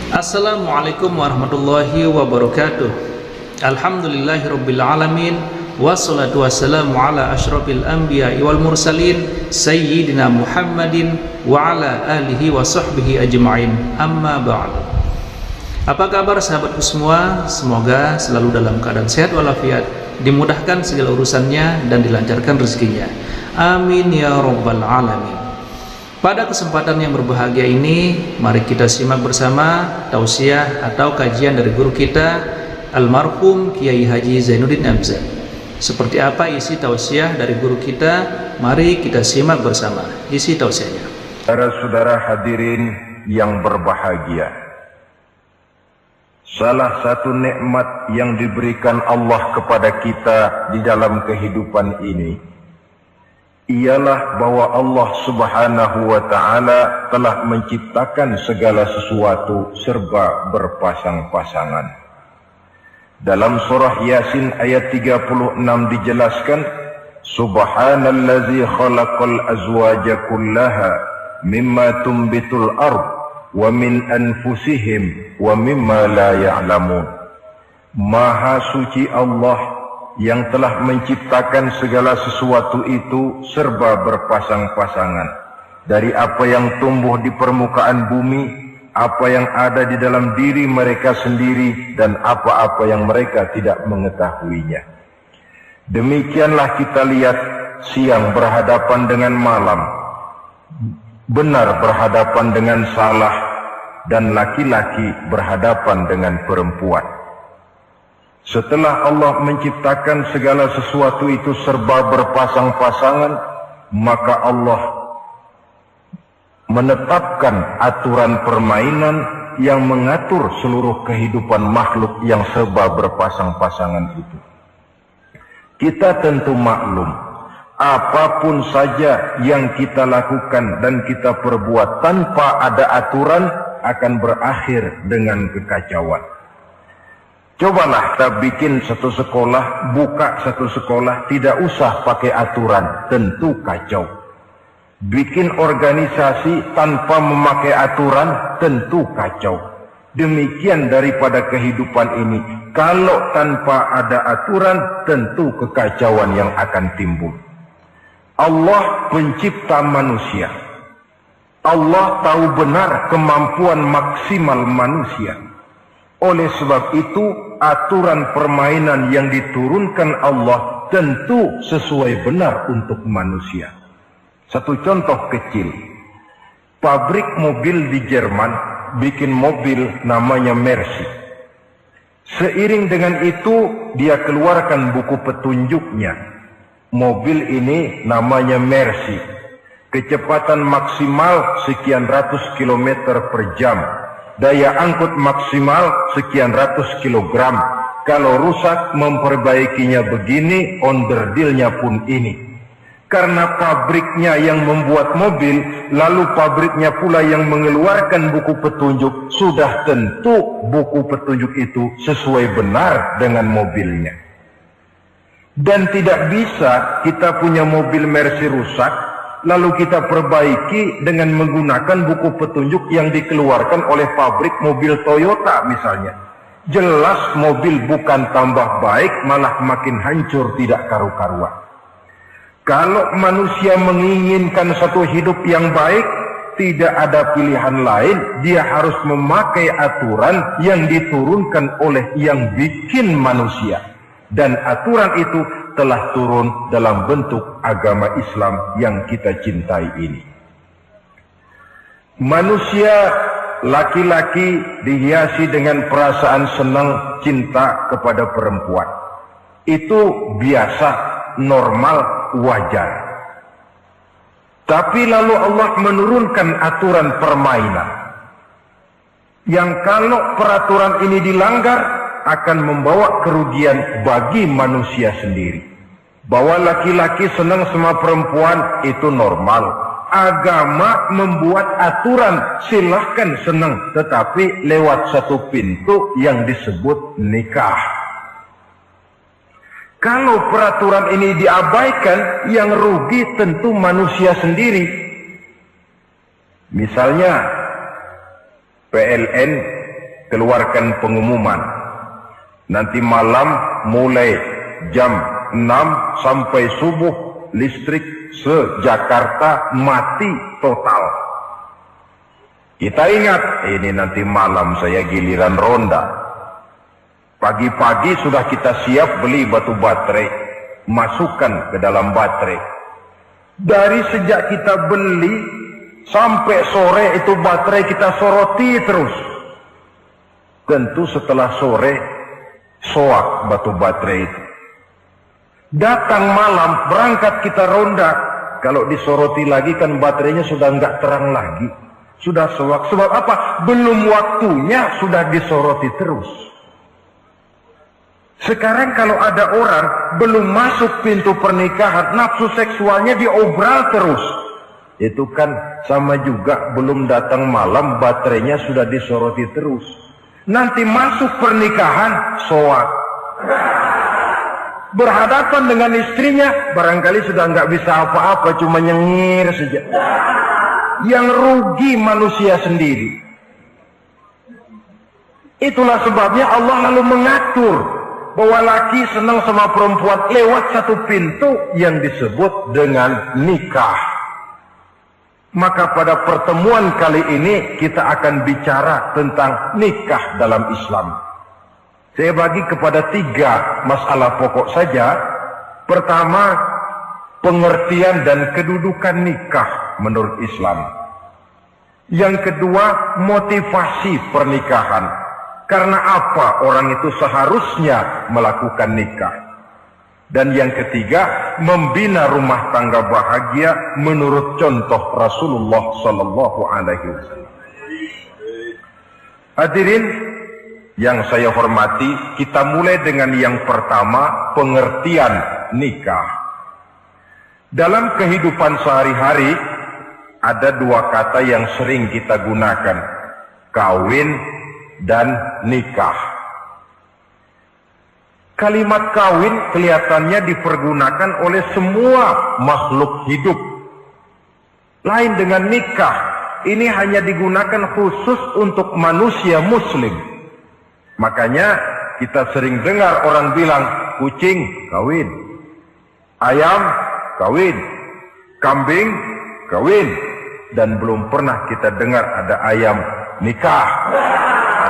Assalamualaikum warahmatullahi wabarakatuh. Alhamdulillahirabbil alamin, wassalatu wassalamu ala asyrafil anbiya'i wal mursalin sayyidina Muhammadin wa ala alihi wa sahbihi ajma'in. Amma ba'd. Apa kabar sahabatku semua? Semoga selalu dalam keadaan sehat walafiat, dimudahkan segala urusannya dan dilancarkan rezekinya. Amin ya rabbal alamin. Pada kesempatan yang berbahagia ini, mari kita simak bersama tausiah atau kajian dari guru kita, almarhum Kiai Haji Zainuddin MZ. Seperti apa isi tausiah dari guru kita? Mari kita simak bersama isi tausiahnya. Saudara-saudara hadirin yang berbahagia, salah satu nikmat yang diberikan Allah kepada kita di dalam kehidupan ini ialah bahwa Allah Subhanahu wa ta'ala telah menciptakan segala sesuatu serba berpasang-pasangan. Dalam surah Yasin ayat 36 dijelaskan, Subhanallazi khalaqal azwaja kullaha mimma tumbitul ard wa min anfusihim wa mimma la ya'lamun. Maha suci Allah yang telah menciptakan segala sesuatu itu serba berpasang-pasangan, dari apa yang tumbuh di permukaan bumi, apa yang ada di dalam diri mereka sendiri, dan apa-apa yang mereka tidak mengetahuinya. Demikianlah kita lihat siang berhadapan dengan malam, benar berhadapan dengan salah, dan laki-laki berhadapan dengan perempuan. Setelah Allah menciptakan segala sesuatu itu serba berpasang-pasangan, maka Allah menetapkan aturan permainan yang mengatur seluruh kehidupan makhluk yang serba berpasang-pasangan itu. Kita tentu maklum, apapun saja yang kita lakukan dan kita perbuat tanpa ada aturan akan berakhir dengan kekacauan. Cobalah kita bikin satu sekolah, buka satu sekolah, tidak usah pakai aturan, tentu kacau. Bikin organisasi tanpa memakai aturan, tentu kacau. Demikian daripada kehidupan ini, kalau tanpa ada aturan, tentu kekacauan yang akan timbul. Allah pencipta manusia. Allah tahu benar kemampuan maksimal manusia. Oleh sebab itu, aturan permainan yang diturunkan Allah tentu sesuai benar untuk manusia. Satu contoh kecil, pabrik mobil di Jerman bikin mobil namanya Mercy. Seiring dengan itu, dia keluarkan buku petunjuknya. Mobil ini namanya Mercy, kecepatan maksimal sekian ratus kilometer per jam, daya angkut maksimal sekian ratus kilogram. Kalau rusak memperbaikinya begini, onderdilnya pun ini. Karena pabriknya yang membuat mobil, lalu pabriknya pula yang mengeluarkan buku petunjuk, sudah tentu buku petunjuk itu sesuai benar dengan mobilnya. Dan tidak bisa kita punya mobil Mercy rusak, lalu kita perbaiki dengan menggunakan buku petunjuk yang dikeluarkan oleh pabrik mobil Toyota misalnya. Jelas mobil bukan tambah baik, malah makin hancur tidak karu-karuan. Kalau manusia menginginkan satu hidup yang baik, tidak ada pilihan lain, dia harus memakai aturan yang diturunkan oleh yang bikin manusia. Dan aturan itu telah turun dalam bentuk agama Islam yang kita cintai ini. Manusia laki-laki dihiasi dengan perasaan senang cinta kepada perempuan. Itu biasa, normal, wajar. Tapi lalu Allah menurunkan aturan permainan yang kalau peraturan ini dilanggar akan membawa kerugian bagi manusia sendiri. Bahwa laki-laki senang sama perempuan itu normal. Agama membuat aturan silahkan senang, tetapi lewat satu pintu yang disebut nikah. Kalau peraturan ini diabaikan, yang rugi tentu manusia sendiri. Misalnya PLN keluarkan pengumuman. Nanti malam mulai jam 6 sampai subuh listrik se-Jakarta mati total. Kita ingat, ini nanti malam saya giliran ronda. Pagi-pagi sudah kita siap beli batu baterai, masukkan ke dalam baterai. Dari sejak kita beli sampai sore itu baterai kita soroti terus. Tentu setelah sore soak batu baterai itu. Datang malam berangkat kita ronda, kalau disoroti lagi kan baterainya sudah nggak terang lagi, sudah soak. Sebab apa? Belum waktunya sudah disoroti terus. Sekarang kalau ada orang belum masuk pintu pernikahan, nafsu seksualnya diobral terus. Itu kan sama juga belum datang malam baterainya sudah disoroti terus. Nanti masuk pernikahan soak. Berhadapan dengan istrinya barangkali sudah nggak bisa apa-apa, cuma nyengir saja. Yang rugi manusia sendiri. Itulah sebabnya Allah lalu mengatur bahwa laki senang sama perempuan lewat satu pintu yang disebut dengan nikah. Maka pada pertemuan kali ini kita akan bicara tentang nikah dalam Islam. Saya bagi kepada 3 masalah pokok saja. Pertama, pengertian dan kedudukan nikah menurut Islam. Yang kedua, motivasi pernikahan. Karena apa orang itu seharusnya melakukan nikah. Dan yang ketiga, membina rumah tangga bahagia menurut contoh Rasulullah Sallallahu Alaihi Wasallam. Hadirin yang saya hormati, kita mulai dengan yang pertama, pengertian nikah. Dalam kehidupan sehari-hari ada 2 kata yang sering kita gunakan, kawin dan nikah. Kalimat kawin kelihatannya dipergunakan oleh semua makhluk hidup. Lain dengan nikah, ini hanya digunakan khusus untuk manusia muslim. Makanya kita sering dengar orang bilang, kucing kawin, ayam kawin, kambing kawin. Dan belum pernah kita dengar ada ayam nikah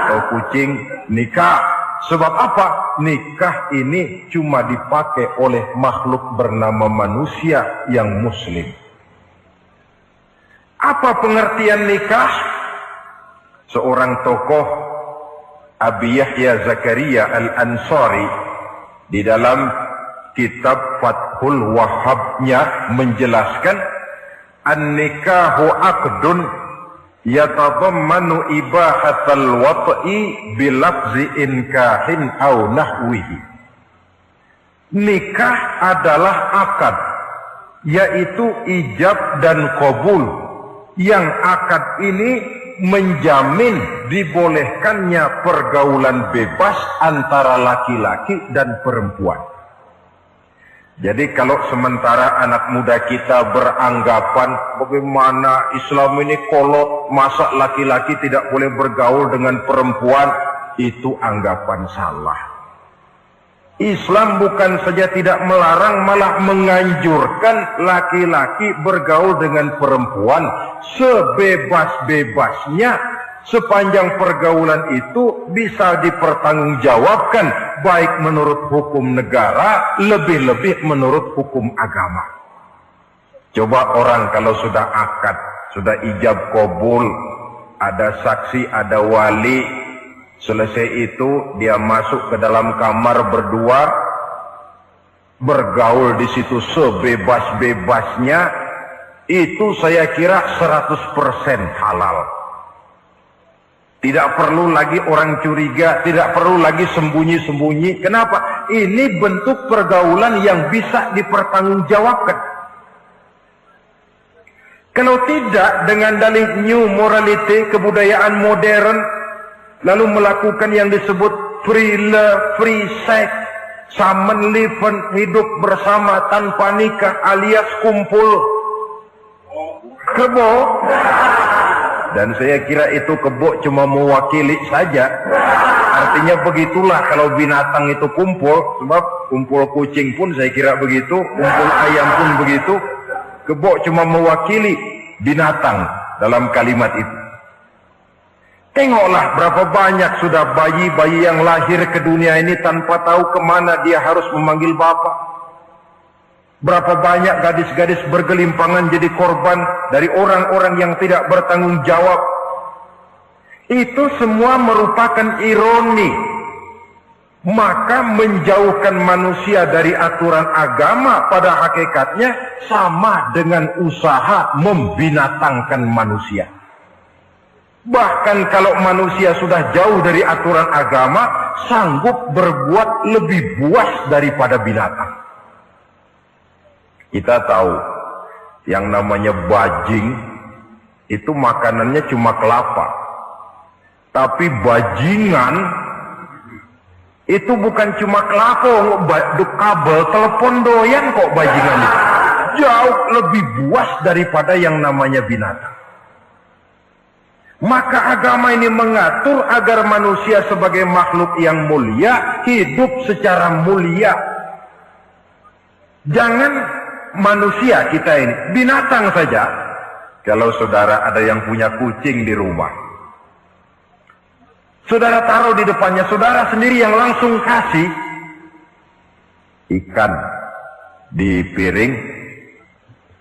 atau kucing nikah. Sebab apa? Nikah ini cuma dipakai oleh makhluk bernama manusia yang muslim. Apa pengertian nikah? Seorang tokoh, Abi Yahya Zakaria Al-Ansari, di dalam kitab Fathul Wahhabnya menjelaskan, an-nikahu aqdun yatadammanu ibahatal wat'i bilafzi inkahin au nahwihi. Nikah adalah akad, yaitu ijab dan qabul. Yang akad ini menjamin dibolehkannya pergaulan bebas antara laki-laki dan perempuan. Jadi kalau sementara anak muda kita beranggapan bagaimana Islam ini kolot, masa laki-laki tidak boleh bergaul dengan perempuan, itu anggapan salah. Islam bukan saja tidak melarang, malah menganjurkan laki-laki bergaul dengan perempuan sebebas-bebasnya, sepanjang pergaulan itu bisa dipertanggungjawabkan, baik menurut hukum negara, lebih-lebih menurut hukum agama. Coba orang kalau sudah akad, sudah ijab qabul, ada saksi, ada wali, selesai itu dia masuk ke dalam kamar berdua, bergaul di situ sebebas-bebasnya, itu saya kira 100% halal. Tidak perlu lagi orang curiga, tidak perlu lagi sembunyi-sembunyi. Kenapa? Ini bentuk pergaulan yang bisa dipertanggungjawabkan. Kalau tidak, dengan dalih new morality, kebudayaan modern, lalu melakukan yang disebut free love, free sex, samen leven, hidup bersama tanpa nikah alias kumpul kebo. Dan saya kira itu kebo cuma mewakili saja. Artinya begitulah kalau binatang itu kumpul, sebab kumpul kucing pun saya kira begitu, kumpul ayam pun begitu. Kebo cuma mewakili binatang dalam kalimat itu. Tengoklah berapa banyak sudah bayi-bayi yang lahir ke dunia ini tanpa tahu kemana dia harus memanggil bapak. Berapa banyak gadis-gadis bergelimpangan jadi korban dari orang-orang yang tidak bertanggung jawab. Itu semua merupakan ironi. Maka menjauhkan manusia dari aturan agama pada hakikatnya sama dengan usaha membinatangkan manusia. Bahkan kalau manusia sudah jauh dari aturan agama, sanggup berbuat lebih buas daripada binatang. Kita tahu yang namanya bajing itu makanannya cuma kelapa. Tapi bajingan itu bukan cuma kelapa, kabel telepon doyan kok bajingan itu. Jauh lebih buas daripada yang namanya binatang. Maka agama ini mengatur agar manusia sebagai makhluk yang mulia hidup secara mulia. Jangan manusia kita ini, binatang saja. Kalau saudara ada yang punya kucing di rumah, saudara taruh di depannya, saudara sendiri yang langsung kasih ikan di piring,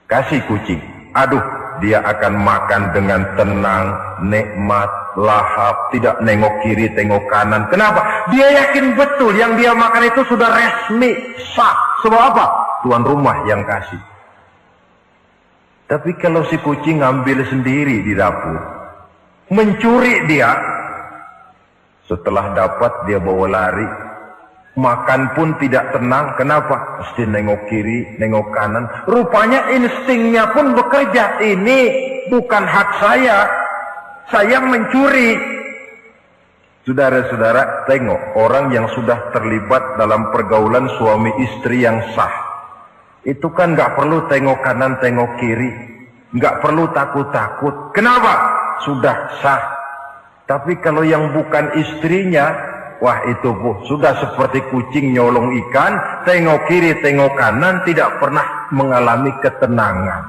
kasih kucing. Aduh, dia akan makan dengan tenang, nikmat, lahap, tidak nengok kiri, tengok kanan. Kenapa? Dia yakin betul yang dia makan itu sudah resmi, sah. Sebab apa? Tuan rumah yang kasih. Tapi kalau si kucing ngambil sendiri di dapur, mencuri dia, setelah dapat dia bawa lari, makan pun tidak tenang. Kenapa? Mesti nengok kiri, nengok kanan. Rupanya instingnya pun bekerja. Ini bukan hak saya mencuri. Saudara-saudara, tengok orang yang sudah terlibat dalam pergaulan suami istri yang sah. Itu kan nggak perlu tengok kanan, tengok kiri, nggak perlu takut-takut. Kenapa? Sudah sah. Tapi kalau yang bukan istrinya, wah itu sudah seperti kucing nyolong ikan, tengok kiri, tengok kanan, tidak pernah mengalami ketenangan.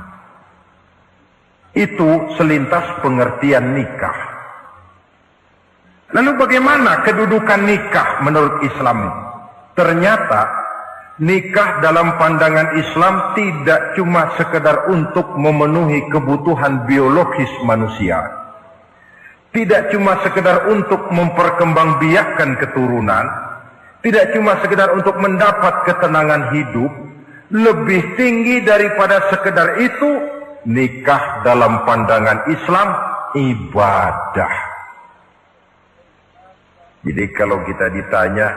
Itu selintas pengertian nikah. Lalu bagaimana kedudukan nikah menurut Islam? Ternyata nikah dalam pandangan Islam tidak cuma sekedar untuk memenuhi kebutuhan biologis manusia. Tidak cuma sekedar untuk memperkembangbiakkan keturunan. Tidak cuma sekedar untuk mendapat ketenangan hidup. Lebih tinggi daripada sekedar itu, nikah dalam pandangan Islam ibadah. Jadi kalau kita ditanya,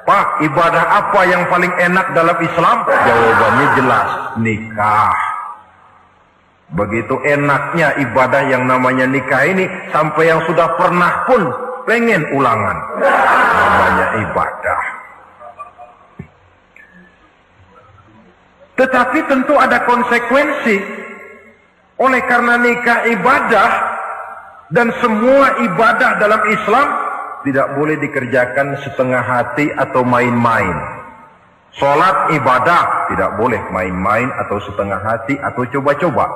Pak, ibadah apa yang paling enak dalam Islam? Jawabannya jelas, nikah. Begitu enaknya ibadah yang namanya nikah ini, sampai yang sudah pernah pun pengen ulangan. Namanya ibadah. Tetapi tentu ada konsekuensi. Oleh karena nikah ibadah, dan semua ibadah dalam Islam tidak boleh dikerjakan setengah hati atau main-main. Sholat ibadah, tidak boleh main-main atau setengah hati atau coba-coba.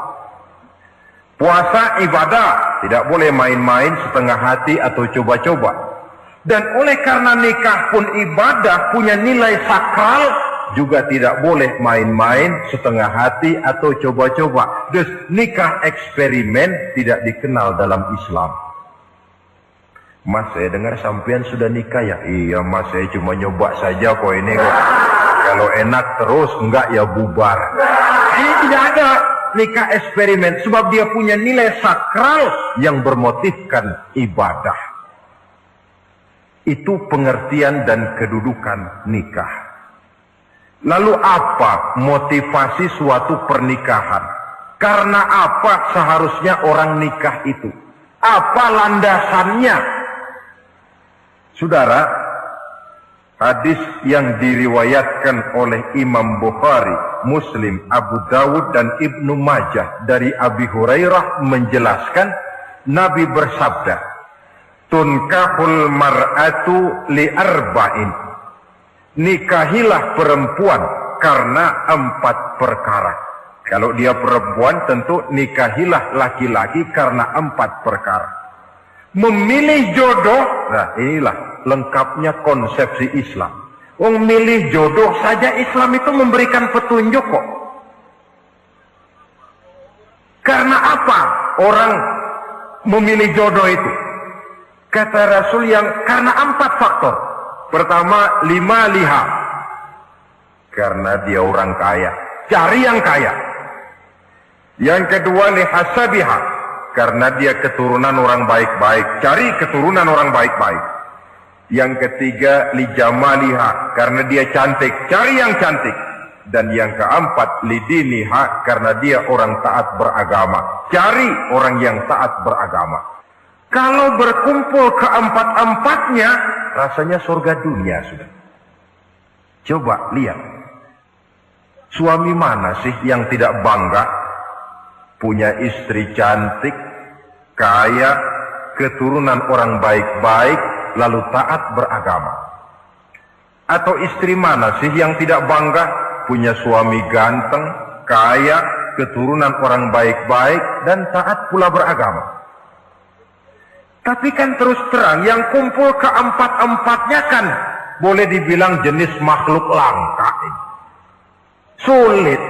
Puasa ibadah, tidak boleh main-main, setengah hati atau coba-coba. Dan oleh karena nikah pun ibadah, punya nilai sakral, juga tidak boleh main-main, setengah hati atau coba-coba. Dus nikah eksperimen tidak dikenal dalam Islam. Mas, saya dengar sampean sudah nikah ya? Iya mas, saya cuma nyoba saja kok ini kok. Kalau enak terus, enggak ya bubar. Ini tidak ada nikah eksperimen, sebab dia punya nilai sakral yang bermotifkan ibadah. Itu pengertian dan kedudukan nikah. Lalu apa motivasi suatu pernikahan? Karena apa seharusnya orang nikah itu? Apa landasannya? Saudara, hadis yang diriwayatkan oleh Imam Bukhari, Muslim, Abu Dawud dan Ibnu Majah dari Abi Hurairah menjelaskan Nabi bersabda, tunkahul mar'atu li arba'in. Nikahilah perempuan karena 4 perkara. Kalau dia perempuan tentu nikahilah laki-laki karena 4 perkara. Memilih jodoh, nah inilah lengkapnya konsepsi Islam. Memilih jodoh saja Islam itu memberikan petunjuk kok. Karena apa orang memilih jodoh itu? Kata Rasul karena 4 faktor. Pertama, lima liha. Karena dia orang kaya. Cari yang kaya. Yang kedua, lihasabiha. Karena dia keturunan orang baik-baik. Cari keturunan orang baik-baik. Yang ketiga, lijamaliha. Karena dia cantik. Cari yang cantik. Dan yang keempat, lidiniha. Karena dia orang taat beragama. Cari orang yang taat beragama. Kalau berkumpul keempat-empatnya, rasanya surga dunia sudah. Coba lihat. Suami mana sih yang tidak bangga punya istri cantik, kaya, keturunan orang baik-baik, lalu taat beragama? Atau istri mana sih yang tidak bangga punya suami ganteng, kaya, keturunan orang baik-baik, dan taat pula beragama? Tapi kan terus terang, yang kumpul keempat-empatnya kan boleh dibilang jenis makhluk langka. Sulit.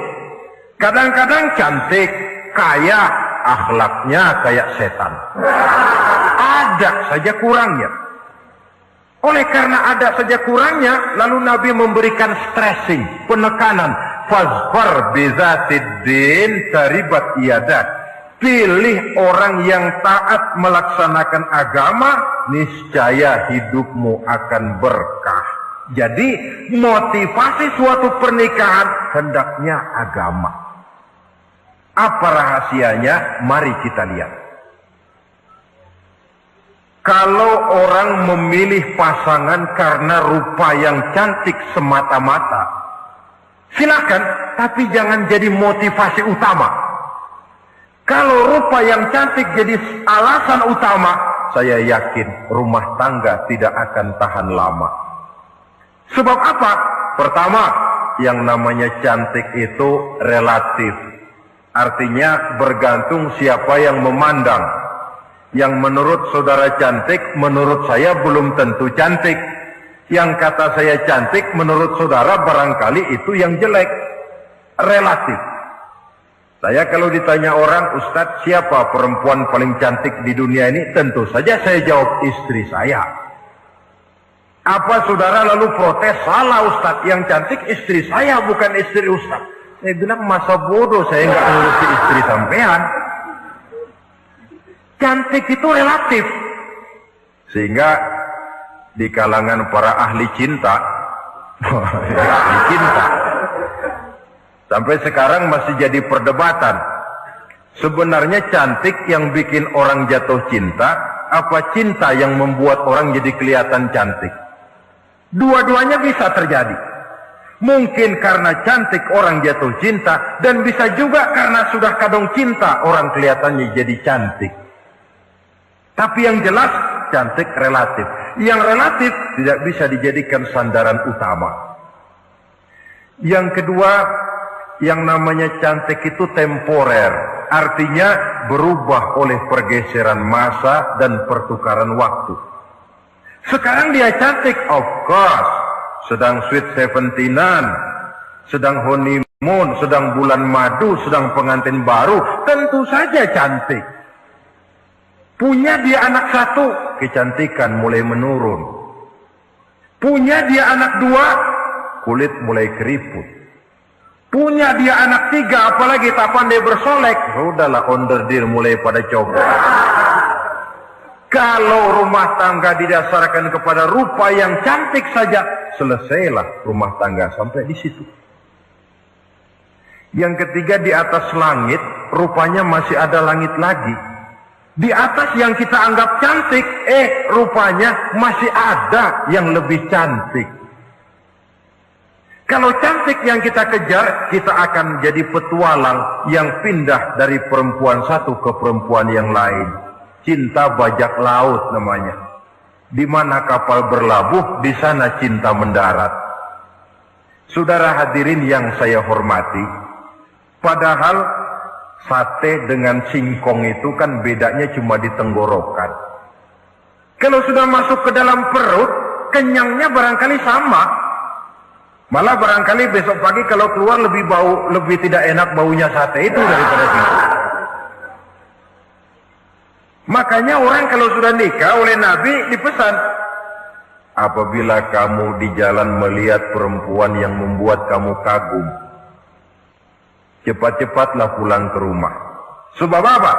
Kadang-kadang cantik, kaya, akhlaknya kayak setan. Ada saja kurangnya. Oleh karena ada saja kurangnya, lalu Nabi memberikan stressing, penekanan. Fazfar bizatid din taribat iyadat. Pilih orang yang taat melaksanakan agama, niscaya hidupmu akan berkah. Jadi motivasi suatu pernikahan hendaknya agama. Apa rahasianya? Mari kita lihat. Kalau orang memilih pasangan karena rupa yang cantik semata-mata, silakan, tapi jangan jadi motivasi utama. Kalau rupa yang cantik jadi alasan utama, saya yakin rumah tangga tidak akan tahan lama. Sebab apa? Pertama, yang namanya cantik itu relatif. Artinya bergantung siapa yang memandang. Yang menurut saudara cantik, menurut saya belum tentu cantik. Yang kata saya cantik, menurut saudara barangkali itu yang jelek. Relatif. Saya kalau ditanya orang, Ustadz, siapa perempuan paling cantik di dunia ini? Tentu saja saya jawab istri saya. Apa saudara lalu protes? Salah Ustadz, yang cantik istri saya, bukan istri Ustadz. Saya bilang, masa bodoh saya nggak ngurusi istri sampean. Cantik itu relatif. Sehingga di kalangan para ahli cinta, sampai sekarang masih jadi perdebatan. Sebenarnya cantik yang bikin orang jatuh cinta, apa cinta yang membuat orang jadi kelihatan cantik? Dua-duanya bisa terjadi. Mungkin karena cantik orang jatuh cinta, dan bisa juga karena sudah kadung cinta orang kelihatannya jadi cantik. Tapi yang jelas, cantik relatif. Yang relatif tidak bisa dijadikan sandaran utama. Yang kedua, yang namanya cantik itu temporer, artinya berubah oleh pergeseran masa dan pertukaran waktu. Sekarang dia cantik, of course, sedang sweet 17-an, sedang honeymoon, sedang bulan madu, sedang pengantin baru, tentu saja cantik. Punya dia anak 1, kecantikan mulai menurun. Punya dia anak 2, kulit mulai keriput. Punya dia anak 3, apalagi tak pandai bersolek, sudahlah onderdil mulai pada coba. Kalau rumah tangga didasarkan kepada rupa yang cantik saja, selesailah rumah tangga sampai di situ. Yang ketiga, di atas langit, rupanya masih ada langit lagi. Di atas yang kita anggap cantik, rupanya masih ada yang lebih cantik. Kalau cantik yang kita kejar, kita akan jadi petualang yang pindah dari perempuan satu ke perempuan yang lain. cinta bajak laut namanya. Di mana kapal berlabuh, di sana cinta mendarat. Saudara hadirin yang saya hormati, padahal sate dengan singkong itu kan bedanya cuma di tenggorokan. Kalau sudah masuk ke dalam perut, kenyangnya barangkali sama. Malah barangkali besok pagi kalau keluar lebih tidak enak baunya sate itu daripada singkong. Makanya orang kalau sudah nikah oleh Nabi dipesan, apabila kamu di jalan melihat perempuan yang membuat kamu kagum, cepat-cepatlah pulang ke rumah. Sebab apa?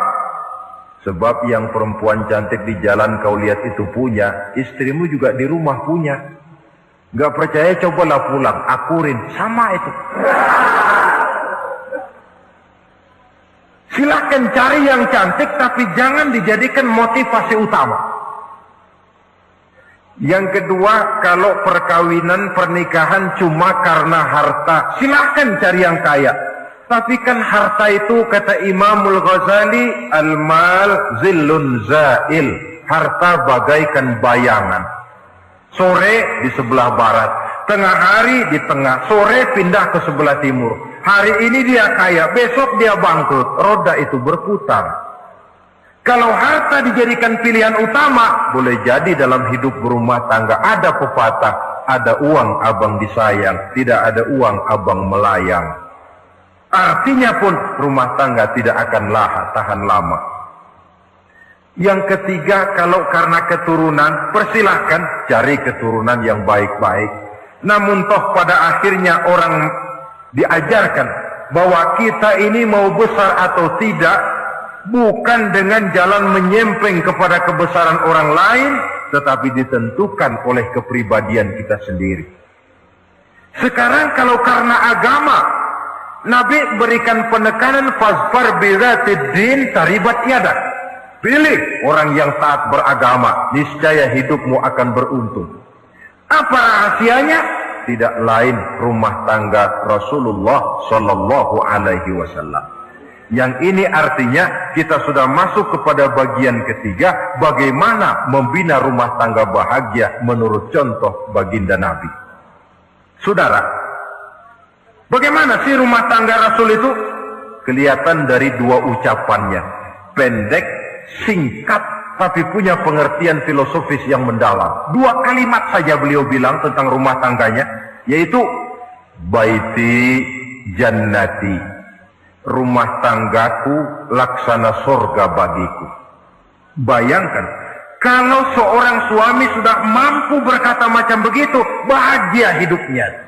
Sebab yang perempuan cantik di jalan kau lihat itu punya, istrimu juga di rumah punya. Gak percaya cobalah pulang, akurin, sama itu. Silahkan cari yang cantik, tapi jangan dijadikan motivasi utama. Yang kedua, kalau perkawinan, pernikahan cuma karena harta, silahkan cari yang kaya. Tapi kan harta itu, kata Imamul Ghazali, al-mal zillun zail. Harta bagaikan bayangan. Sore di sebelah barat, tengah hari di tengah, sore pindah ke sebelah timur. Hari ini dia kaya, besok dia bangkrut. Roda itu berputar. Kalau harta dijadikan pilihan utama, boleh jadi dalam hidup berumah tangga ada pepatah, ada uang abang disayang, tidak ada uang abang melayang. Artinya pun rumah tangga tidak akan tahan lama. Yang ketiga, kalau karena keturunan, persilahkan cari keturunan yang baik-baik. Namun toh pada akhirnya orang diajarkan bahwa kita ini mau besar atau tidak, bukan dengan jalan menyempeng kepada kebesaran orang lain, tetapi ditentukan oleh kepribadian kita sendiri. Sekarang kalau karena agama, Nabi berikan penekanan fazfar bidzatid din taribat yadak. Pilih orang yang taat beragama, niscaya hidupmu akan beruntung. Apa rahasianya? Tidak lain rumah tangga Rasulullah Sallallahu Alaihi Wasallam. Yang ini artinya kita sudah masuk kepada bagian ketiga, bagaimana membina rumah tangga bahagia menurut contoh baginda Nabi. Saudara, bagaimana sih rumah tangga Rasul itu? Kelihatan dari dua ucapannya, pendek, singkat, tapi punya pengertian filosofis yang mendalam. Dua kalimat saja beliau bilang tentang rumah tangganya, yaitu baiti jannati, rumah tanggaku laksana surga bagiku. Bayangkan, kalau seorang suami sudah mampu berkata macam begitu, bahagia hidupnya.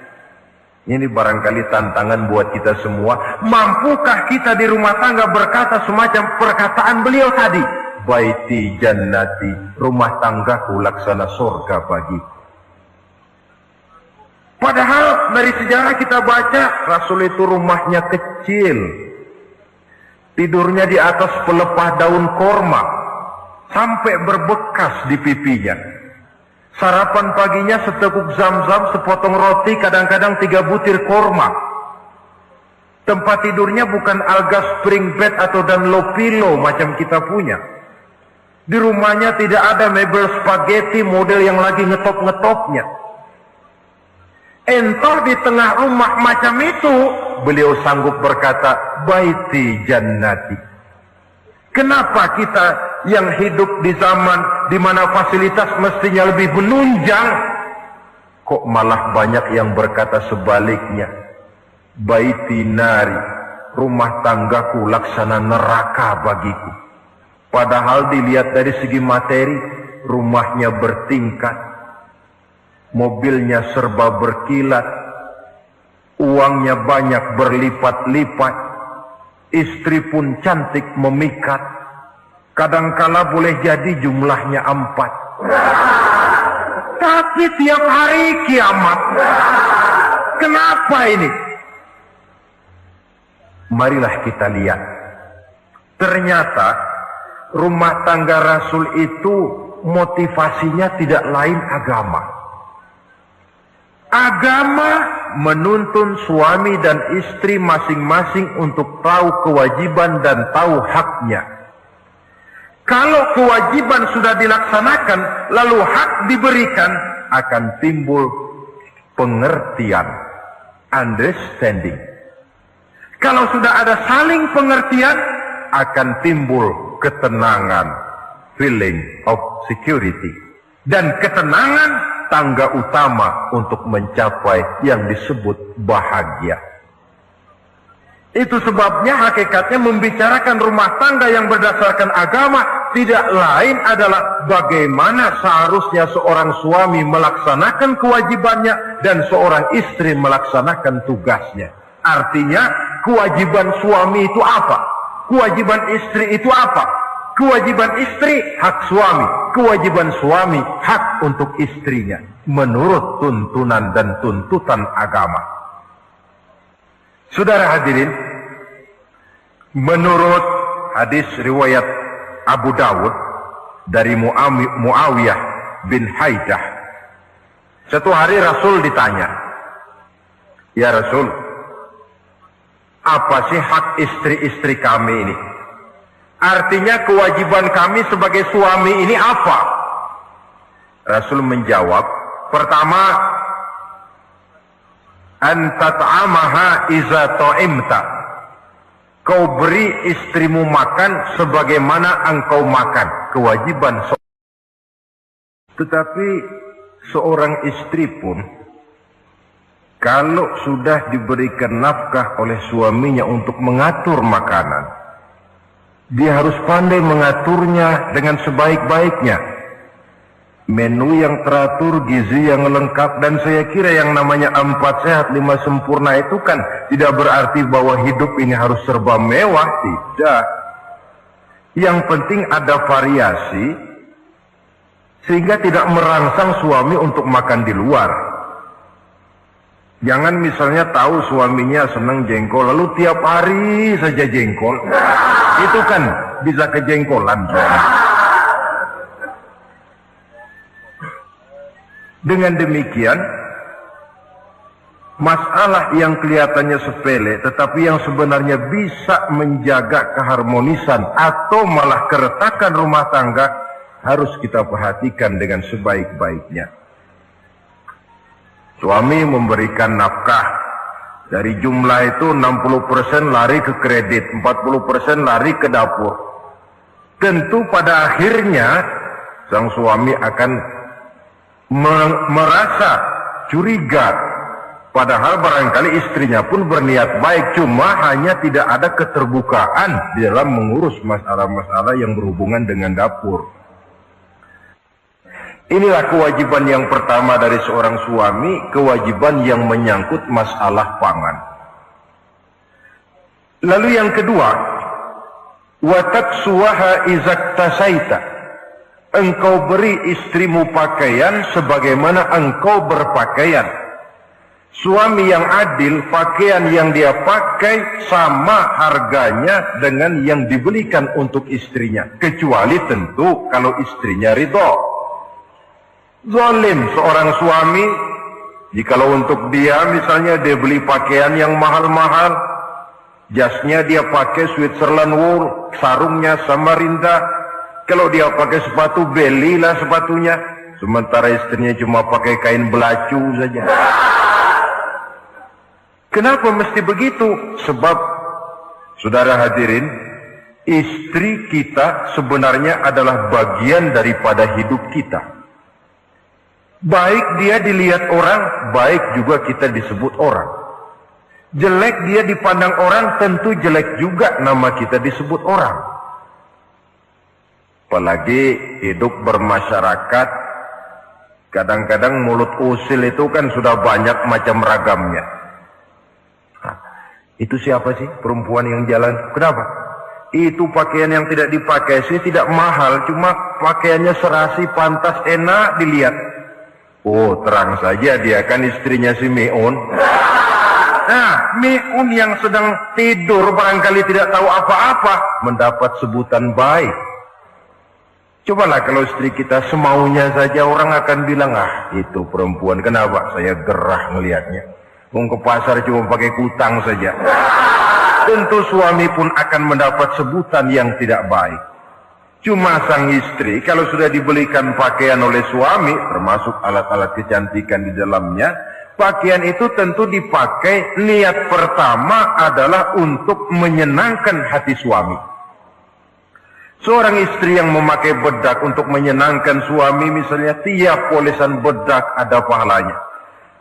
Ini barangkali tantangan buat kita semua. Mampukah kita di rumah tangga berkata semacam perkataan beliau tadi? Baiti jannati, rumah tanggaku laksana surga bagiku. Padahal dari sejarah kita baca, Rasul itu rumahnya kecil. Tidurnya di atas pelepah daun korma, sampai berbekas di pipinya. Sarapan paginya seteguk zam-zam, sepotong roti, kadang-kadang 3 butir korma. Tempat tidurnya bukan alga spring bed atau Dunlop pillow macam kita punya. Di rumahnya tidak ada mebel spaghetti model yang lagi ngetop-ngetopnya. Entar di tengah rumah macam itu, beliau sanggup berkata, baiti jannati. Kenapa kita yang hidup di zaman di mana fasilitas mestinya lebih menunjang, kok malah banyak yang berkata sebaliknya? Baiti nari, rumah tanggaku laksana neraka bagiku. Padahal dilihat dari segi materi, rumahnya bertingkat, mobilnya serba berkilat, uangnya banyak berlipat-lipat, istri pun cantik memikat, kadangkala boleh jadi jumlahnya 4. Tapi tiap hari kiamat. Kenapa ini? Marilah kita lihat. Ternyata rumah tangga Rasul itu motivasinya tidak lain agama. Agama menuntun suami dan istri masing-masing untuk tahu kewajiban dan tahu haknya. Kalau kewajiban sudah dilaksanakan, lalu hak diberikan, akan timbul pengertian, understanding. Kalau sudah ada saling pengertian, akan timbul ketenangan, feeling of security. Dan ketenangan tangga utama untuk mencapai yang disebut bahagia. Itu sebabnya hakikatnya membicarakan rumah tangga yang berdasarkan agama tidak lain adalah bagaimana seharusnya seorang suami melaksanakan kewajibannya dan seorang istri melaksanakan tugasnya. Artinya kewajiban suami itu apa? Kewajiban istri itu apa? Kewajiban istri hak suami, kewajiban suami hak untuk istrinya menurut tuntunan dan tuntutan agama. Saudara hadirin, menurut hadis riwayat Abu Dawud dari Muawiyah bin Haidah, satu hari Rasul ditanya, "Ya Rasul, apa sih hak istri-istri kami ini? Artinya kewajiban kami sebagai suami ini apa?" Rasul menjawab, pertama, antat'amaha iza ta'imta. Kau beri istrimu makan sebagaimana engkau makan. Kewajiban. Tetapi seorang istri pun, kalau sudah diberikan nafkah oleh suaminya untuk mengatur makanan, dia harus pandai mengaturnya dengan sebaik-baiknya. Menu yang teratur, gizi yang lengkap, dan saya kira yang namanya 4 sehat 5 sempurna itu kan tidak berarti bahwa hidup ini harus serba mewah, tidak. Yang penting ada variasi sehingga tidak merangsang suami untuk makan di luar. Jangan misalnya tahu suaminya senang jengkol lalu tiap hari saja jengkol, itu kan bisa kejengkolan. Dengan demikian, masalah yang kelihatannya sepele tetapi yang sebenarnya bisa menjaga keharmonisan atau malah keretakan rumah tangga harus kita perhatikan dengan sebaik-baiknya. Suami memberikan nafkah, dari jumlah itu 60% lari ke kredit, 40% lari ke dapur. Tentu pada akhirnya sang suami akan merasa curiga, padahal barangkali istrinya pun berniat baik, cuma hanya tidak ada keterbukaan di dalam mengurus masalah-masalah yang berhubungan dengan dapur. Inilah kewajiban yang pertama dari seorang suami, kewajiban yang menyangkut masalah pangan. Lalu yang kedua, wa taksuwaha izaktasaita. Engkau beri istrimu pakaian sebagaimana engkau berpakaian. Suami yang adil, pakaian yang dia pakai sama harganya dengan yang dibelikan untuk istrinya. Kecuali tentu kalau istrinya ridho. Zalim seorang suami, jikalau untuk dia misalnya dia beli pakaian yang mahal-mahal, jasnya dia pakai Switzerland wool, sarungnya Samarinda. Kalau dia pakai sepatu, belilah sepatunya. Sementara istrinya cuma pakai kain belacu saja. Kenapa mesti begitu? Sebab, saudara hadirin, istri kita sebenarnya adalah bagian daripada hidup kita. Baik dia dilihat orang, baik juga kita disebut orang. Jelek dia dipandang orang, tentu jelek juga nama kita disebut orang. Apalagi hidup bermasyarakat, kadang-kadang mulut usil itu kan sudah banyak macam ragamnya. Nah, itu siapa sih perempuan yang jalan? Kenapa? Itu pakaian yang tidak dipakai sih tidak mahal, cuma pakaiannya serasi, pantas, enak dilihat. Oh, terang saja dia kan istrinya si Meun. Nah, Meun yang sedang tidur barangkali tidak tahu apa-apa mendapat sebutan baik. Cobalah kalau istri kita semaunya saja, orang akan bilang, ah itu perempuan, kenapa saya gerah melihatnya. Mau ke pasar cuma pakai kutang saja. Tentu suami pun akan mendapat sebutan yang tidak baik. Cuma sang istri kalau sudah dibelikan pakaian oleh suami, termasuk alat-alat kecantikan di dalamnya, pakaian itu tentu dipakai niat pertama adalah untuk menyenangkan hati suami. Seorang istri yang memakai bedak untuk menyenangkan suami, misalnya tiap polesan bedak ada pahalanya.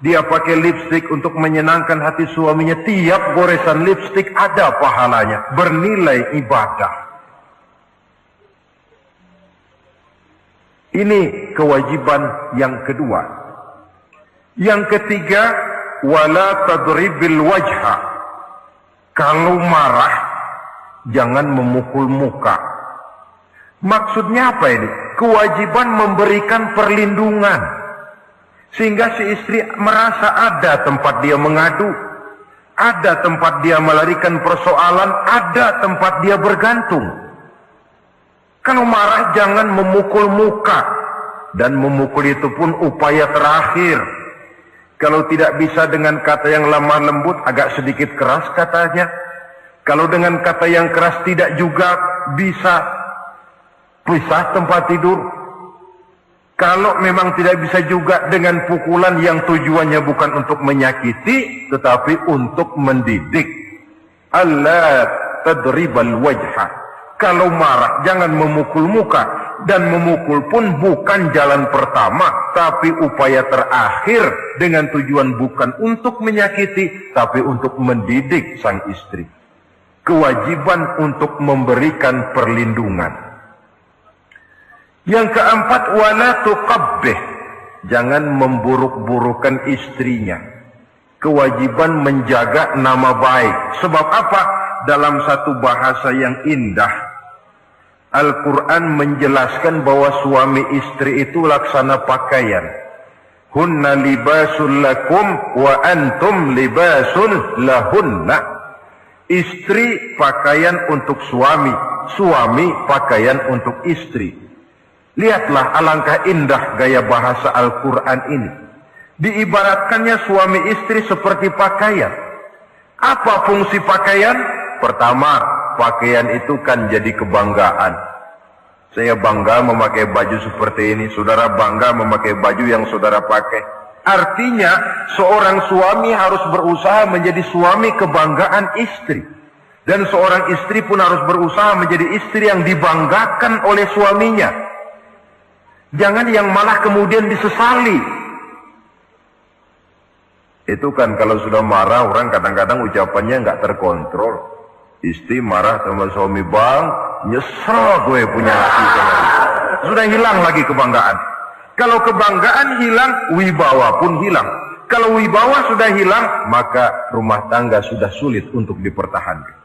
Dia pakai lipstik untuk menyenangkan hati suaminya, tiap goresan lipstik ada pahalanya, bernilai ibadah. Ini kewajiban yang kedua. Yang ketiga, wala tadribil wajha. Kalau marah, jangan memukul muka. Maksudnya apa ini? Kewajiban memberikan perlindungan. Sehingga si istri merasa ada tempat dia mengadu, ada tempat dia melarikan persoalan, ada tempat dia bergantung. Kalau marah jangan memukul muka. Dan memukul itu pun upaya terakhir. Kalau tidak bisa dengan kata yang lemah lembut, agak sedikit keras katanya. Kalau dengan kata yang keras tidak juga bisa pisah tempat tidur. Kalau memang tidak bisa juga dengan pukulan yang tujuannya bukan untuk menyakiti, tetapi untuk mendidik. Allah tadribal wajha. Kalau marah jangan memukul muka, dan memukul pun bukan jalan pertama, tapi upaya terakhir dengan tujuan bukan untuk menyakiti, tapi untuk mendidik sang istri. Kewajiban untuk memberikan perlindungan. Yang keempat, wala tuqabbih. Jangan memburuk-burukan istrinya. Kewajiban menjaga nama baik. Sebab apa? Dalam satu bahasa yang indah, Al-Quran menjelaskan bahwa suami istri itu laksana pakaian. Hunna libasul lakum wa antum libasul lahunna. Istri pakaian untuk suami, suami pakaian untuk istri. Lihatlah alangkah indah gaya bahasa Al-Quran ini. Diibaratkannya suami istri seperti pakaian. Apa fungsi pakaian? Pertama, pakaian itu kan jadi kebanggaan. Saya bangga memakai baju seperti ini. Saudara bangga memakai baju yang saudara pakai. Artinya, seorang suami harus berusaha menjadi suami kebanggaan istri. Dan seorang istri pun harus berusaha menjadi istri yang dibanggakan oleh suaminya. Jangan yang malah kemudian disesali. Itu kan kalau sudah marah orang kadang-kadang ucapannya nggak terkontrol. Istri marah sama suami, bang, nyesel gue punya hati. Sudah hilang lagi kebanggaan. Kalau kebanggaan hilang, wibawa pun hilang. Kalau wibawa sudah hilang, maka rumah tangga sudah sulit untuk dipertahankan.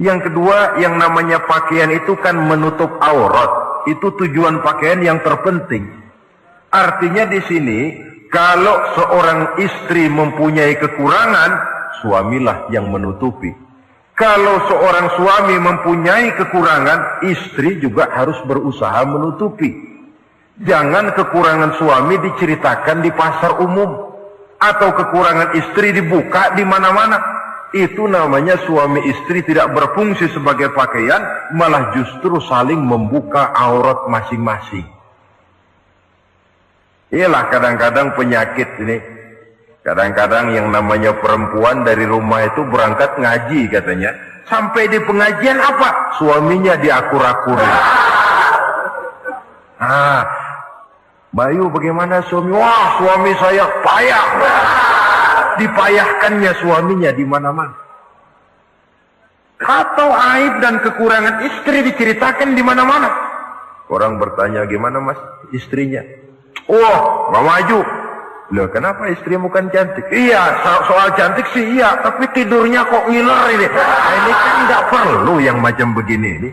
Yang kedua, yang namanya pakaian itu kan menutup aurat. Itu tujuan pakaian yang terpenting. Artinya di sini, kalau seorang istri mempunyai kekurangan, suamilah yang menutupi. Kalau seorang suami mempunyai kekurangan, istri juga harus berusaha menutupi. Jangan kekurangan suami diceritakan di pasar umum, atau kekurangan istri dibuka di mana-mana. Itu namanya suami istri tidak berfungsi sebagai pakaian, malah justru saling membuka aurat masing-masing. Iyalah kadang-kadang penyakit ini. Kadang-kadang yang namanya perempuan dari rumah itu berangkat ngaji katanya. Sampai di pengajian apa? Suaminya diakur-akuri. Bayu bagaimana suami? Wah, suami saya payah. Dipayahkannya suaminya di mana-mana. Atau aib dan kekurangan istri diceritakan di mana-mana. Orang bertanya, gimana mas istrinya? Oh, nggak maju. Loh, kenapa istrimu kan cantik? Iya, soal cantik sih iya, tapi tidurnya kok ngiler ini. Nah, ini kan nggak perlu yang macam begini ini.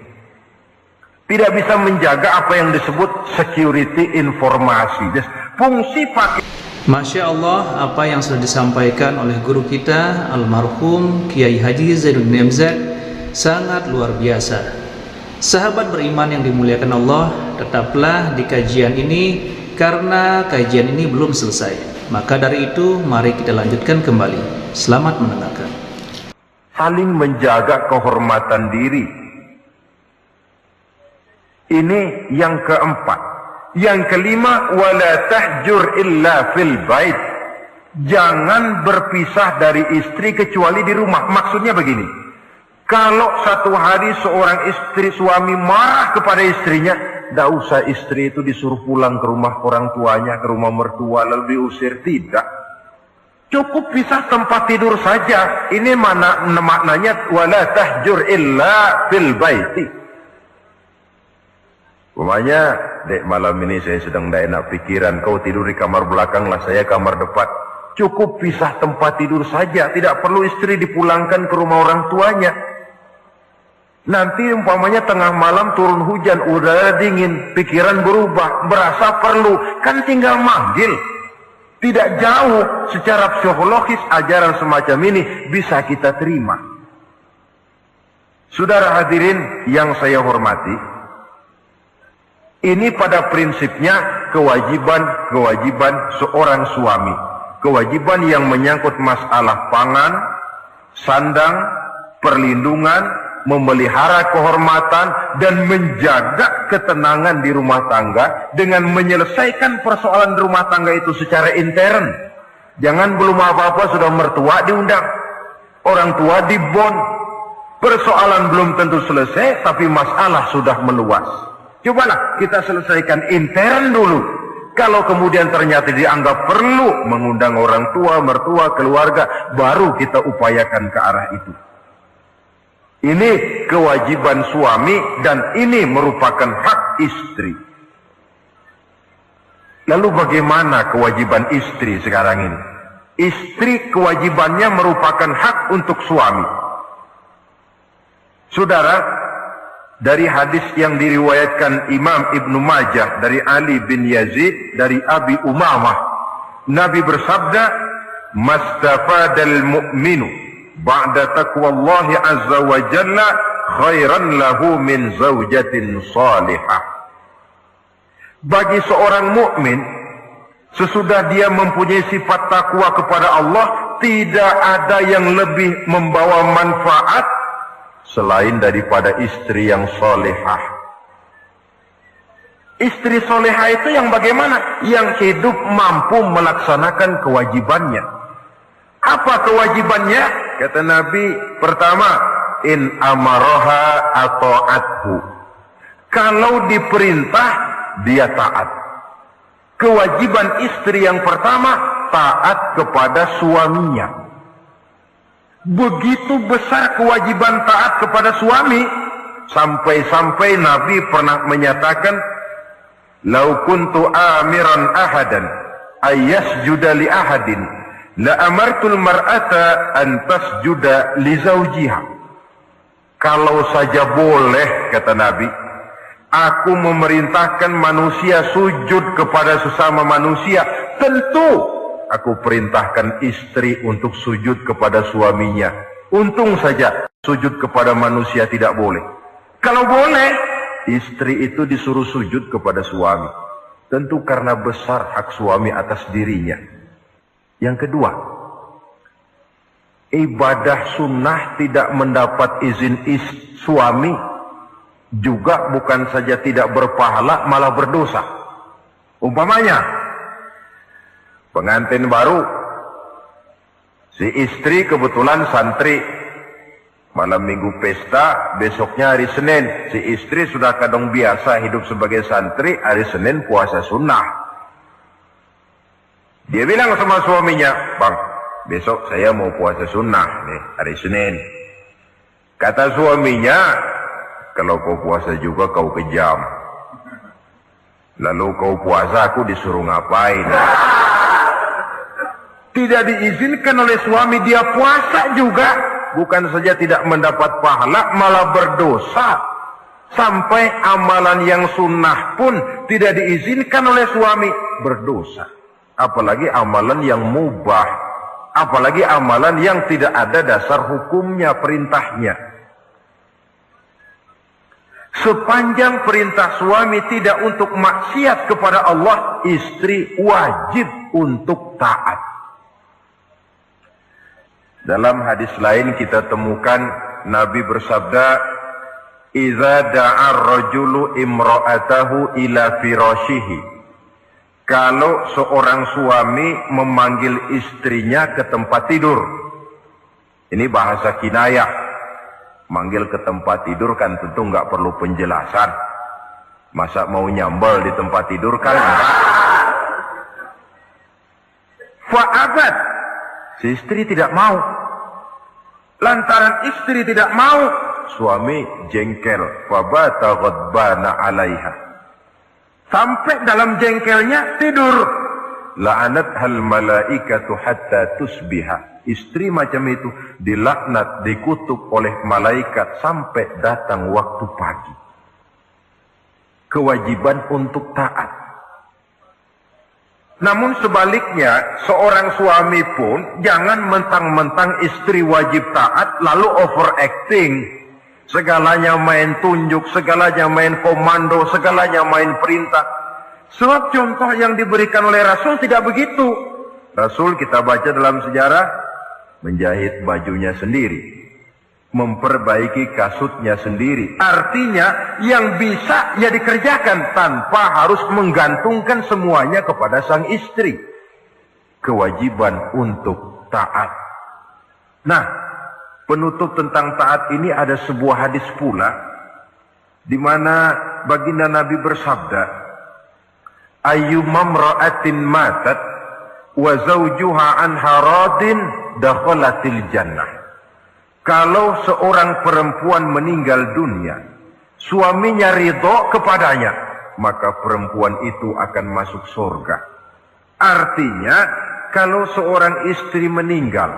Tidak bisa menjaga apa yang disebut security informasi. Fungsi pakai. Masya Allah, apa yang sudah disampaikan oleh guru kita almarhum Kiai Haji Zainuddin MZ sangat luar biasa. Sahabat beriman yang dimuliakan Allah, tetaplah di kajian ini karena kajian ini belum selesai. Maka dari itu mari kita lanjutkan kembali. Selamat mendengarkan. Saling menjaga kehormatan diri. Ini yang keempat. Yang kelima, wala tahjur illa fil bait. Jangan berpisah dari istri kecuali di rumah. Maksudnya begini, kalau satu hari seorang istri suami marah kepada istrinya, tidak usah istri itu disuruh pulang ke rumah orang tuanya, ke rumah mertua lalu diusir. Tidak, cukup pisah tempat tidur saja. Ini maknanya wala tahjur illa fil baiti. Umpamanya, dek, malam ini saya sedang tidak enak pikiran, kau tidur di kamar belakang lah, saya kamar depan. Cukup pisah tempat tidur saja, tidak perlu istri dipulangkan ke rumah orang tuanya. Nanti umpamanya tengah malam turun hujan, udara dingin, pikiran berubah, berasa perlu, kan tinggal manggil. Tidak jauh secara psikologis ajaran semacam ini bisa kita terima. Saudara hadirin yang saya hormati, ini pada prinsipnya kewajiban seorang suami. Kewajiban yang menyangkut masalah pangan, sandang, perlindungan, memelihara kehormatan, dan menjaga ketenangan di rumah tangga dengan menyelesaikan persoalan rumah tangga itu secara intern. Jangan belum apa-apa sudah mertua diundang, orang tua dibon. Persoalan belum tentu selesai, tapi masalah sudah meluas. Cobalah kita selesaikan intern dulu. Kalau kemudian ternyata dianggap perlu mengundang orang tua, mertua, keluarga, baru kita upayakan ke arah itu. Ini kewajiban suami dan ini merupakan hak istri. Lalu bagaimana kewajiban istri sekarang ini? Istri kewajibannya merupakan hak untuk suami. Saudara, dari hadis yang diriwayatkan Imam Ibnu Majah dari Ali bin Yazid dari Abi Umamah, Nabi bersabda, "Mastafadal mu'minu ba'da taqwallahi azza wa jalla khairan lahu min zaujatin salihah." Bagi seorang mukmin, sesudah dia mempunyai sifat takwa kepada Allah, tidak ada yang lebih membawa manfaat selain daripada istri yang solehah. Istri solehah itu yang bagaimana? Yang hidup mampu melaksanakan kewajibannya. Apa kewajibannya? Kata Nabi, pertama, in amaroha ata'athu. Kalau diperintah, dia taat. Kewajiban istri yang pertama, taat kepada suaminya. Begitu besar kewajiban taat kepada suami, sampai-sampai Nabi pernah menyatakan, "Lau kuntu amiran ahadan ayyasjuda li ahadin, la amartul mar'ata an tasjuda li zawjiha." Kalau saja boleh, kata Nabi, aku memerintahkan manusia sujud kepada sesama manusia, tentu aku perintahkan istri untuk sujud kepada suaminya. Untung saja sujud kepada manusia tidak boleh. Kalau boleh, istri itu disuruh sujud kepada suami. Tentu karena besar hak suami atas dirinya. Yang kedua, ibadah sunnah tidak mendapat izin suami juga bukan saja tidak berpahala, malah berdosa. Umpamanya, pengantin baru, si istri kebetulan santri, malam minggu pesta, besoknya hari Senin, si istri sudah kadang biasa hidup sebagai santri, hari Senin puasa sunnah. Dia bilang sama suaminya, "Bang, besok saya mau puasa sunnah nih, hari Senin." Kata suaminya, "Kalau kau puasa juga kau kejam. Lalu kau puasa aku disuruh ngapain?" Tidak diizinkan oleh suami, dia puasa juga. Bukan saja tidak mendapat pahala, malah berdosa. Sampai amalan yang sunnah pun tidak diizinkan oleh suami, berdosa. Apalagi amalan yang mubah. Apalagi amalan yang tidak ada dasar hukumnya, perintahnya. Sepanjang perintah suami tidak untuk maksiat kepada Allah, istri wajib untuk taat. Dalam hadis lain kita temukan Nabi bersabda, Idza da'a ar-rajulu imra'atahu ila firashihi. Kalau seorang suami memanggil istrinya ke tempat tidur. Ini bahasa kinayah. Manggil ke tempat tidur kan tentu nggak perlu penjelasan. Masa mau nyambal di tempat tidur kan enggak. Fa'abat. Si istri tidak mau. Lantaran istri tidak mau, suami jengkel. Fabata ghadbana 'alaiha. Sampai dalam jengkelnya tidur. La'anat hal malaikatu hatta tusbiha. Istri macam itu dilaknat, dikutuk oleh malaikat sampai datang waktu pagi. Kewajiban untuk taat. Namun sebaliknya, seorang suami pun jangan mentang-mentang istri wajib taat lalu overacting. Segalanya main tunjuk, segalanya main komando, segalanya main perintah. Sebab contoh yang diberikan oleh Rasul tidak begitu. Rasul kita baca dalam sejarah, menjahit bajunya sendiri, memperbaiki kasutnya sendiri. Artinya yang bisa ya dikerjakan tanpa harus menggantungkan semuanya kepada sang istri. Kewajiban untuk taat. Nah, penutup tentang taat ini ada sebuah hadis pula di mana baginda Nabi bersabda, ayyumam ra'atin matat wa zawjuha anha radin dakhalatil jannah. Kalau seorang perempuan meninggal dunia, suaminya ridho kepadanya, maka perempuan itu akan masuk surga. Artinya, kalau seorang istri meninggal,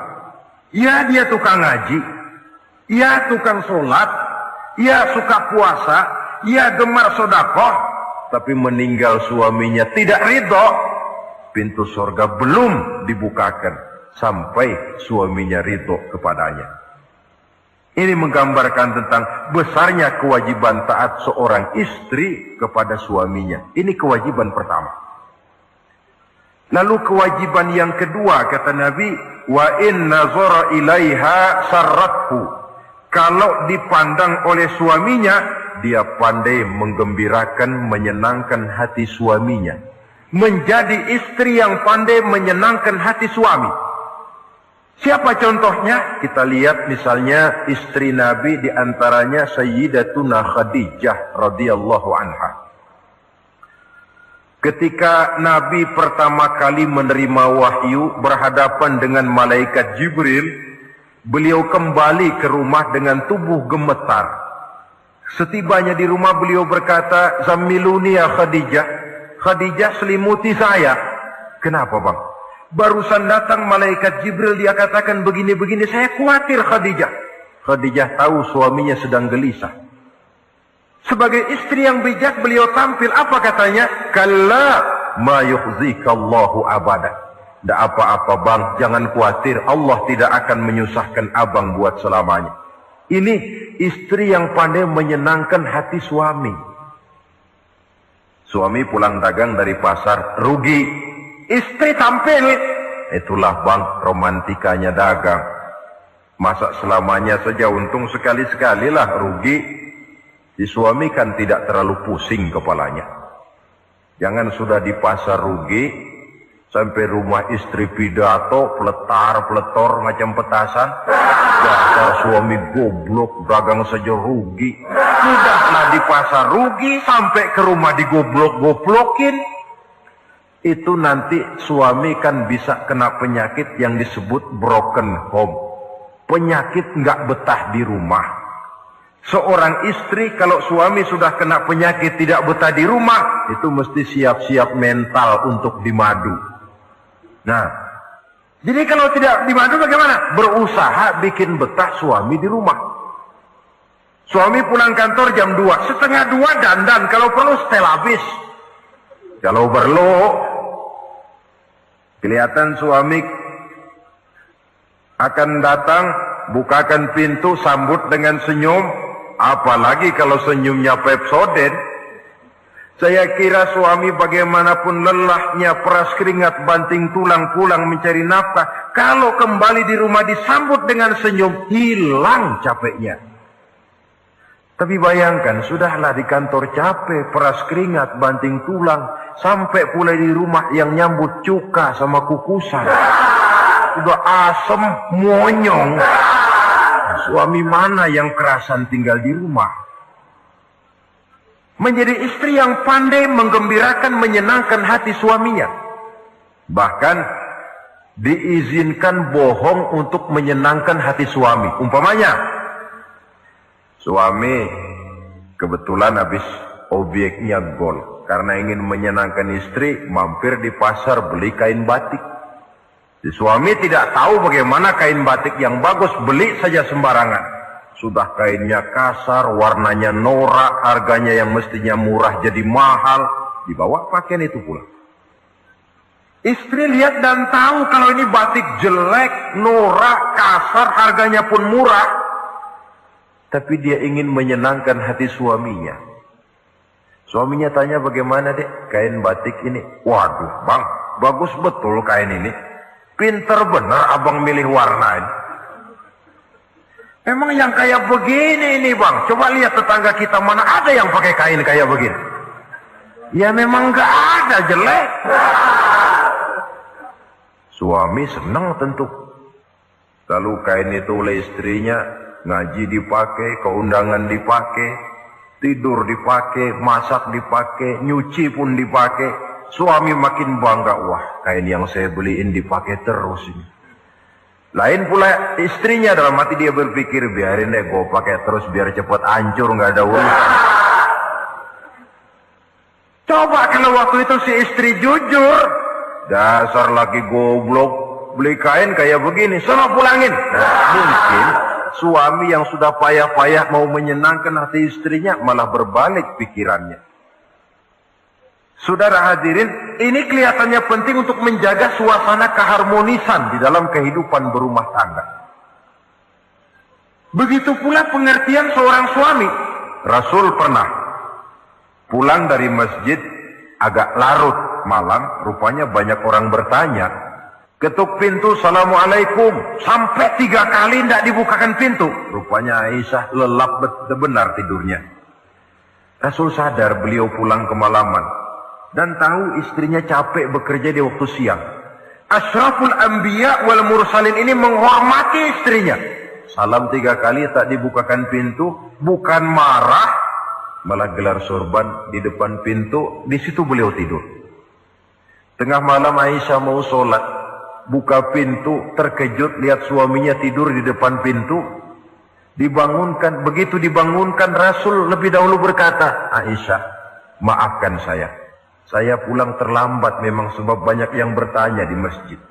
ya dia tukang ngaji, ya tukang sholat, ya suka puasa, ya gemar sodakoh, tapi meninggal suaminya tidak ridho, pintu surga belum dibukakan sampai suaminya ridho kepadanya. Ini menggambarkan tentang besarnya kewajiban taat seorang istri kepada suaminya. Ini kewajiban pertama. Lalu kewajiban yang kedua, kata Nabi, wa in nazara ilaiha sarrathu. Kalau dipandang oleh suaminya, dia pandai menggembirakan, menyenangkan hati suaminya. Menjadi istri yang pandai menyenangkan hati suami. Siapa contohnya? Kita lihat misalnya istri Nabi, diantaranya Sayyidatuna Khadijah radhiyallahu anha. Ketika Nabi pertama kali menerima wahyu berhadapan dengan malaikat Jibril, beliau kembali ke rumah dengan tubuh gemetar. Setibanya di rumah beliau berkata, "Zammiluni ya Khadijah." Khadijah, selimuti saya. Kenapa bang? Barusan datang malaikat Jibril, dia katakan begini-begini, saya khawatir Khadijah. Khadijah tahu suaminya sedang gelisah. Sebagai istri yang bijak beliau tampil, apa katanya? Kalla ma yukhzikallahu abada. Tidak apa-apa bang, jangan khawatir, Allah tidak akan menyusahkan abang buat selamanya. Ini istri yang pandai menyenangkan hati suami. Suami pulang dagang dari pasar, rugi. Istri tampil, itulah bang romantikanya dagang. Masa selamanya saja untung sekali-sekali lah rugi. Si suami kan tidak terlalu pusing kepalanya. Jangan sudah di pasar rugi, sampai rumah istri pidato, peletar-peletor macam petasan. Dasar suami goblok, dagang saja rugi. Sudahlah di pasar rugi, sampai ke rumah digoblok-goblokin. Itu nanti suami kan bisa kena penyakit yang disebut broken home. Penyakit nggak betah di rumah. Seorang istri kalau suami sudah kena penyakit tidak betah di rumah, itu mesti siap-siap mental untuk dimadu. Nah, jadi kalau tidak dimadu bagaimana? Berusaha bikin betah suami di rumah. Suami pulang kantor jam 2, setengah 2 dandan, kalau perlu setel habis. Kalau perlu, kelihatan suami akan datang, bukakan pintu, sambut dengan senyum. Apalagi kalau senyumnya Pepsodent. Saya kira suami bagaimanapun lelahnya, peras keringat, banting tulang, pulang mencari nafkah, kalau kembali di rumah disambut dengan senyum, hilang capeknya. Tapi bayangkan, sudahlah di kantor capek, peras keringat, banting tulang, sampai pula di rumah yang nyambut cuka sama kukusan. Udah asem, monyong. Suami mana yang kerasan tinggal di rumah? Menjadi istri yang pandai menggembirakan, menyenangkan hati suaminya. Bahkan diizinkan bohong untuk menyenangkan hati suami. Umpamanya, suami kebetulan habis obyeknya gol. Karena ingin menyenangkan istri, mampir di pasar beli kain batik. Si suami tidak tahu bagaimana kain batik yang bagus, beli saja sembarangan. Sudah kainnya kasar, warnanya norak, harganya yang mestinya murah jadi mahal. Dibawa pakaian itu pula. Istri lihat dan tahu kalau ini batik jelek, norak, kasar, harganya pun murah. Tapi dia ingin menyenangkan hati suaminya. Suaminya tanya, bagaimana dek kain batik ini? Waduh bang, bagus betul kain ini. Pinter benar abang milih warna ini. Emang yang kayak begini ini bang, coba lihat tetangga kita, mana ada yang pakai kain kayak begini? Ya memang gak ada, jelek. Suami senang tentu. Lalu kain itu oleh istrinya, ngaji dipakai, keundangan dipakai, tidur dipakai, masak dipakai, nyuci pun dipakai. Suami makin bangga, wah kain yang saya beliin dipakai terus ini. Lain pula istrinya, dalam hati dia berpikir, biarin deh gue pakai terus biar cepat hancur, nggak ada urusan. Coba kalau waktu itu si istri jujur, dasar laki goblok, beli kain kayak begini, sono pulangin. Nah, mungkin suami yang sudah payah-payah mau menyenangkan hati istrinya malah berbalik pikirannya. Saudara hadirin, ini kelihatannya penting untuk menjaga suasana keharmonisan di dalam kehidupan berumah tangga. Begitu pula pengertian seorang suami. Rasul pernah pulang dari masjid agak larut malam, rupanya banyak orang bertanya. Ketuk pintu, Assalamualaikum. Sampai 3 kali tidak dibukakan pintu. Rupanya Aisyah lelap benar tidurnya. Rasul sadar beliau pulang kemalaman. Dan tahu istrinya capek bekerja di waktu siang. Ashraful Anbiya wal Mursalin ini menghormati istrinya. Salam 3 kali tak dibukakan pintu, bukan marah, malah gelar sorban di depan pintu. Di situ beliau tidur. Tengah malam Aisyah mau sholat, buka pintu, terkejut lihat suaminya tidur di depan pintu. Dibangunkan, begitu dibangunkan Rasul lebih dahulu berkata, Aisyah, maafkan saya pulang terlambat memang sebab banyak yang bertanya di masjid.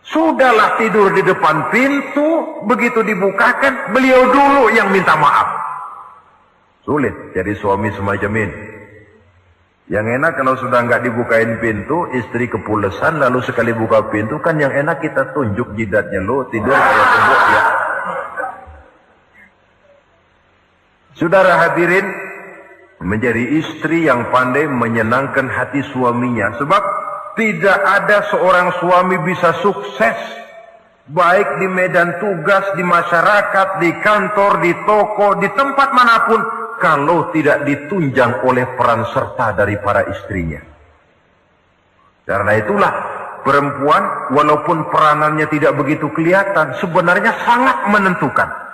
Sudahlah tidur di depan pintu, begitu dibukakan, beliau dulu yang minta maaf. Sulit jadi suami semacam ini. Yang enak kalau sudah nggak dibukain pintu, istri kepulesan, lalu sekali buka pintu, kan yang enak kita tunjuk jidatnya, lo tidur kayak tembok ya. Saudara hadirin, menjadi istri yang pandai menyenangkan hati suaminya. Sebab tidak ada seorang suami bisa sukses, baik di medan tugas, di masyarakat, di kantor, di toko, di tempat manapun, kalau tidak ditunjang oleh peran serta dari para istrinya. Karena itulah perempuan, walaupun peranannya tidak begitu kelihatan, sebenarnya sangat menentukan.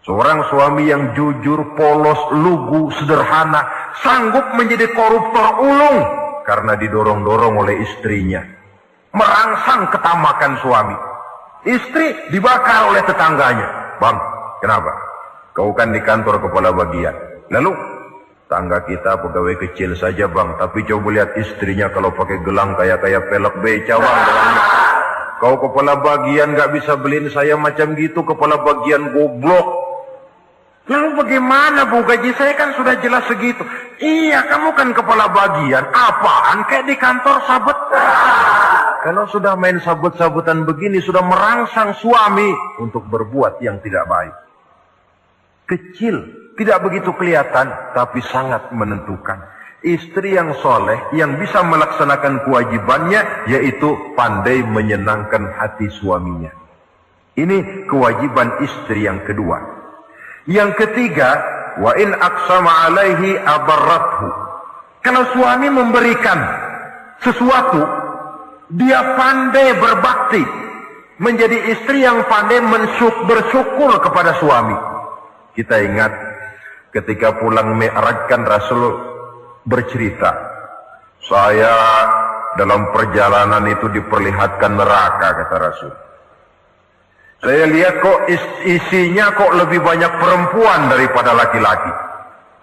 Seorang suami yang jujur, polos, lugu, sederhana, sanggup menjadi koruptor ulung karena didorong-dorong oleh istrinya. Merangsang ketamakan suami. Istri dibakar oleh tetangganya. Bang, kenapa? Kau kan di kantor kepala bagian. Lalu, tangga kita pegawai kecil saja bang, tapi coba lihat istrinya kalau pakai gelang kayak pelek beca bang. Kau kepala bagian gak bisa beliin saya macam gitu, kepala bagian goblok. Lalu bagaimana bu, gaji saya kan sudah jelas segitu. Iya, kamu kan kepala bagian. Apaan kayak di kantor sabet. Kalau sudah main sabut-sabutan begini, sudah merangsang suami untuk berbuat yang tidak baik. Kecil, tidak begitu kelihatan, tapi sangat menentukan. Istri yang soleh, yang bisa melaksanakan kewajibannya, yaitu pandai menyenangkan hati suaminya. Ini kewajiban istri yang kedua. Yang ketiga, wa in aqsama alaihi abarrathu. Kalau suami memberikan sesuatu, dia pandai berbakti, menjadi istri yang pandai bersyukur kepada suami. Kita ingat ketika pulang Mi'raj kan Rasul bercerita, saya dalam perjalanan itu diperlihatkan neraka, kata Rasul. Saya lihat kok isinya kok lebih banyak perempuan daripada laki-laki.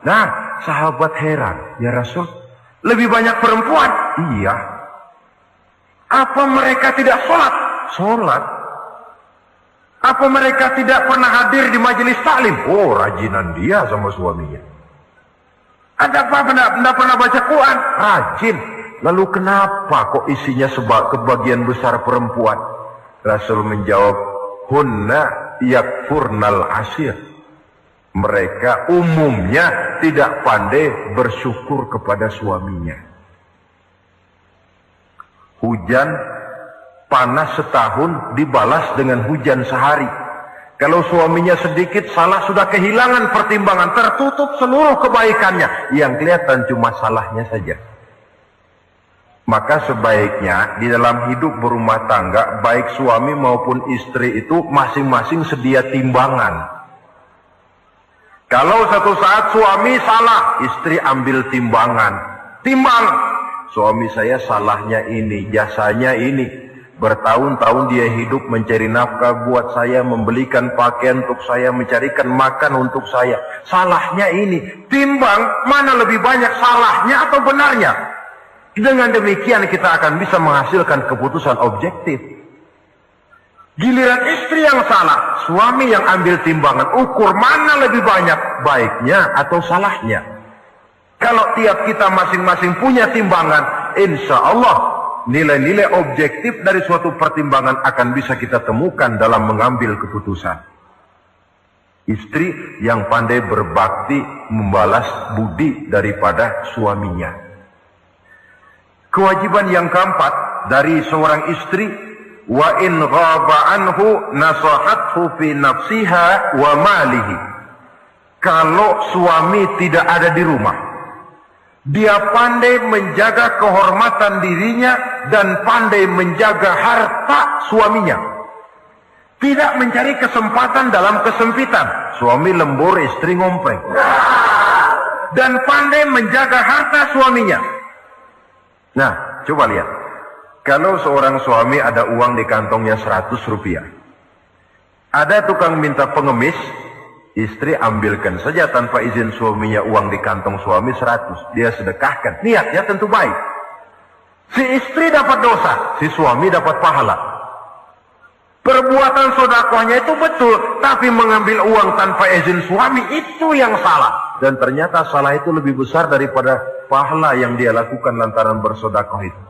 Nah, sahabat heran, ya Rasul, lebih banyak perempuan? Iya. Apa mereka tidak sholat? Sholat. Apa mereka tidak pernah hadir di majelis taklim? Oh, rajinan dia sama suaminya. Ada apa? Tidak pernah baca Quran? Rajin. Lalu kenapa kok isinya kebagian besar perempuan? Rasul menjawab, hunna yakfurnal ashir. Mereka umumnya tidak pandai bersyukur kepada suaminya. Hujan panas setahun dibalas dengan hujan sehari. Kalau suaminya sedikit salah, sudah kehilangan pertimbangan, tertutup seluruh kebaikannya. Yang kelihatan cuma salahnya saja. Maka sebaiknya di dalam hidup berumah tangga, baik suami maupun istri itu masing-masing sedia timbangan. Kalau satu saat suami salah, istri ambil timbangan. Timbang, suami saya salahnya ini, jasanya ini. Bertahun-tahun dia hidup mencari nafkah buat saya, membelikan pakaian untuk saya, mencarikan makan untuk saya. Salahnya ini. Timbang, mana lebih banyak salahnya atau benarnya? Dengan demikian kita akan bisa menghasilkan keputusan objektif. Giliran istri yang salah, suami yang ambil timbangan, ukur mana lebih banyak baiknya atau salahnya. Kalau tiap kita masing-masing punya timbangan, insya Allah nilai-nilai objektif dari suatu pertimbangan akan bisa kita temukan dalam mengambil keputusan. Istri yang pandai berbakti membalas budi daripada suaminya. Kewajiban yang keempat dari seorang istri, wa in ghaba anhu nasahathu fi nafsiha wa malihi. Kalau suami tidak ada di rumah, dia pandai menjaga kehormatan dirinya dan pandai menjaga harta suaminya. Tidak mencari kesempatan dalam kesempitan. Suami lembur, istri ngompreng. Dan pandai menjaga harta suaminya. Nah, coba lihat. Kalau seorang suami ada uang di kantongnya 100 rupiah. Ada tukang minta pengemis, istri ambilkan saja tanpa izin suaminya uang di kantong suami 100. Dia sedekahkan. Niatnya tentu baik. Si istri dapat dosa, si suami dapat pahala. Perbuatan sedekahnya itu betul, tapi mengambil uang tanpa izin suami itu yang salah. Dan ternyata salah itu lebih besar daripada pahala yang dia lakukan lantaran bersedekah itu.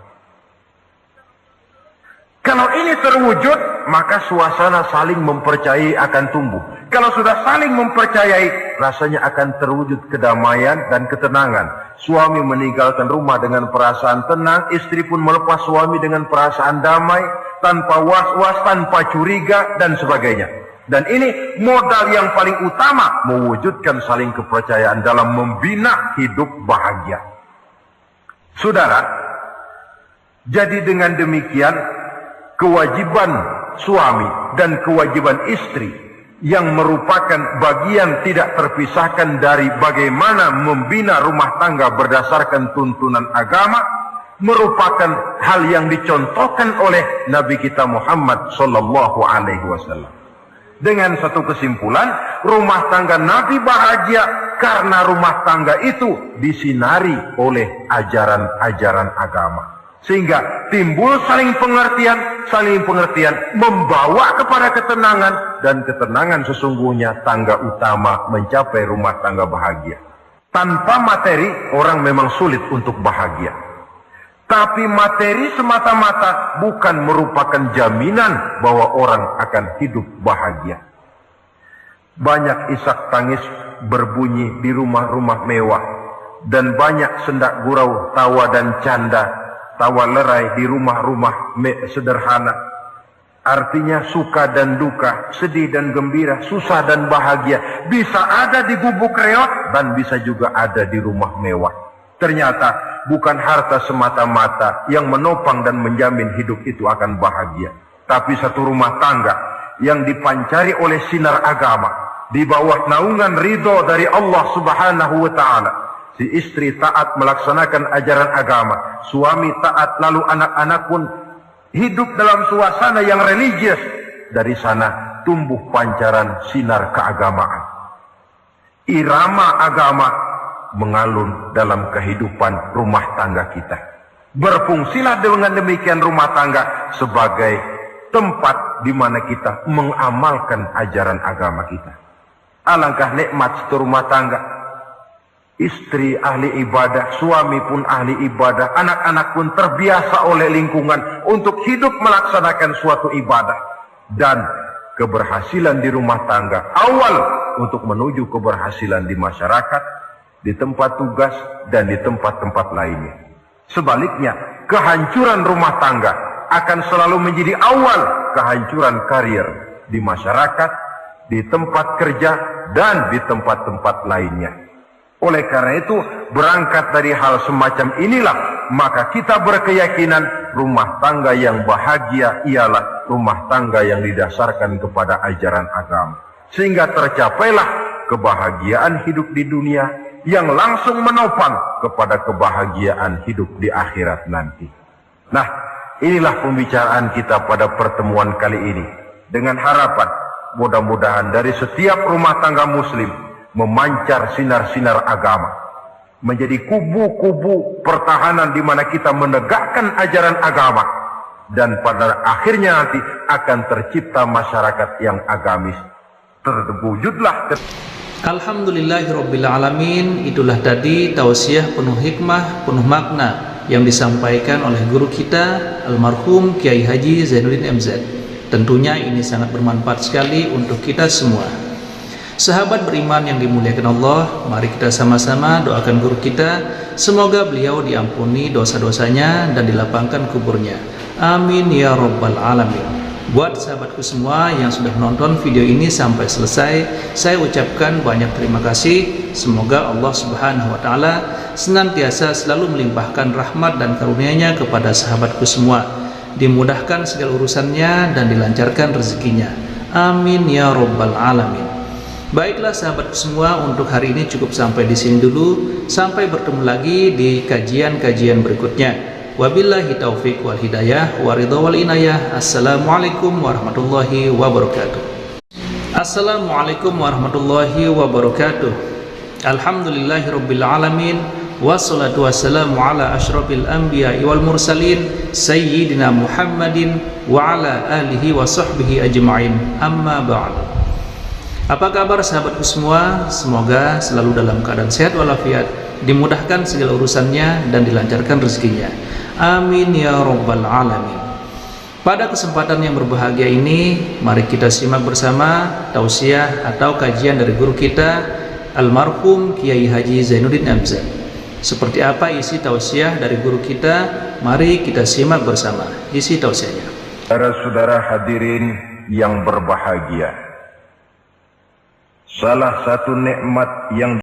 Kalau ini terwujud, maka suasana saling mempercayai akan tumbuh. Kalau sudah saling mempercayai, rasanya akan terwujud kedamaian dan ketenangan. Suami meninggalkan rumah dengan perasaan tenang, istri pun melepas suami dengan perasaan damai, tanpa was-was, tanpa curiga, dan sebagainya. Dan ini modal yang paling utama mewujudkan saling kepercayaan dalam membina hidup bahagia. Saudara, jadi dengan demikian, kewajiban suami dan kewajiban istri yang merupakan bagian tidak terpisahkan dari bagaimana membina rumah tangga berdasarkan tuntunan agama, merupakan hal yang dicontohkan oleh Nabi kita Muhammad sallallahu alaihi wasallam. Dengan satu kesimpulan, rumah tangga Nabi bahagia karena rumah tangga itu disinari oleh ajaran-ajaran agama. Sehingga timbul saling pengertian membawa kepada ketenangan, dan ketenangan sesungguhnya tangga utama mencapai rumah tangga bahagia. Tanpa materi orang memang sulit untuk bahagia. Tapi materi semata-mata bukan merupakan jaminan bahwa orang akan hidup bahagia. Banyak isak tangis berbunyi di rumah-rumah mewah, dan banyak sendak gurau, tawa dan canda, tawa lerai di rumah-rumah sederhana. Artinya suka dan duka, sedih dan gembira, susah dan bahagia bisa ada di gubuk reot dan bisa juga ada di rumah mewah. Ternyata bukan harta semata-mata yang menopang dan menjamin hidup itu akan bahagia, tapi satu rumah tangga yang dipancari oleh sinar agama di bawah naungan ridho dari Allah Subhanahu wa taala. Si istri taat melaksanakan ajaran agama, suami taat, lalu anak-anak pun hidup dalam suasana yang religius. Dari sana tumbuh pancaran sinar keagamaan. Irama agama mengalun dalam kehidupan rumah tangga kita. Berfungsilah dengan demikian rumah tangga sebagai tempat di mana kita mengamalkan ajaran agama kita. Alangkah nikmat satu rumah tangga. Istri ahli ibadah, suami pun ahli ibadah, anak-anak pun terbiasa oleh lingkungan untuk hidup melaksanakan suatu ibadah. Dan keberhasilan di rumah tangga awal untuk menuju keberhasilan di masyarakat, di tempat tugas, dan di tempat-tempat lainnya. Sebaliknya, kehancuran rumah tangga akan selalu menjadi awal kehancuran karir di masyarakat, di tempat kerja, dan di tempat-tempat lainnya. Oleh karena itu, berangkat dari hal semacam inilah, maka kita berkeyakinan rumah tangga yang bahagia ialah rumah tangga yang didasarkan kepada ajaran agama. Sehingga tercapailah kebahagiaan hidup di dunia yang langsung menopang kepada kebahagiaan hidup di akhirat nanti. Nah, inilah pembicaraan kita pada pertemuan kali ini. Dengan harapan, mudah-mudahan dari setiap rumah tangga muslim memancar sinar-sinar agama, menjadi kubu-kubu pertahanan di mana kita menegakkan ajaran agama, dan pada akhirnya nanti akan tercipta masyarakat yang agamis. Terwujudlah. Alhamdulillahirabbil alamin. Itulah tadi tausiah penuh hikmah, penuh makna yang disampaikan oleh guru kita almarhum Kiai Haji Zainuddin MZ. Tentunya ini sangat bermanfaat sekali untuk kita semua. Sahabat beriman yang dimuliakan Allah, mari kita sama-sama doakan guru kita, semoga beliau diampuni dosa-dosanya dan dilapangkan kuburnya. Amin ya rabbal alamin. Buat sahabatku semua yang sudah menonton video ini sampai selesai, saya ucapkan banyak terima kasih. Semoga Allah Subhanahu wa taala senantiasa selalu melimpahkan rahmat dan karunia-Nya kepada sahabatku semua, dimudahkan segala urusannya dan dilancarkan rezekinya. Amin ya rabbal alamin. Baiklah sahabatku semua, untuk hari ini cukup sampai di sini dulu. Sampai bertemu lagi di kajian-kajian berikutnya. Wabillahi taufiq wal hidayah wa ridha wal inayah. Assalamualaikum warahmatullahi wabarakatuh. Assalamualaikum warahmatullahi wabarakatuh. Alhamdulillahirabbil alamin. Wassalatu wassalamu ala asyrafil anbiya'i wal mursalin sayyidina Muhammadin wa ala alihi wa sahbihi ajma'in. Amma ba'du. Apa kabar sahabatku semua? Semoga selalu dalam keadaan sehat walafiat, dimudahkan segala urusannya dan dilancarkan rezekinya. Amin ya rabbal alamin. Pada kesempatan yang berbahagia ini, mari kita simak bersama tausiah atau kajian dari guru kita almarhum Kiai Haji Zainuddin MZ. Seperti apa isi tausiah dari guru kita? Mari kita simak bersama isi tausiahnya. Saudara-saudara hadirin yang berbahagia, salah satu nikmat yang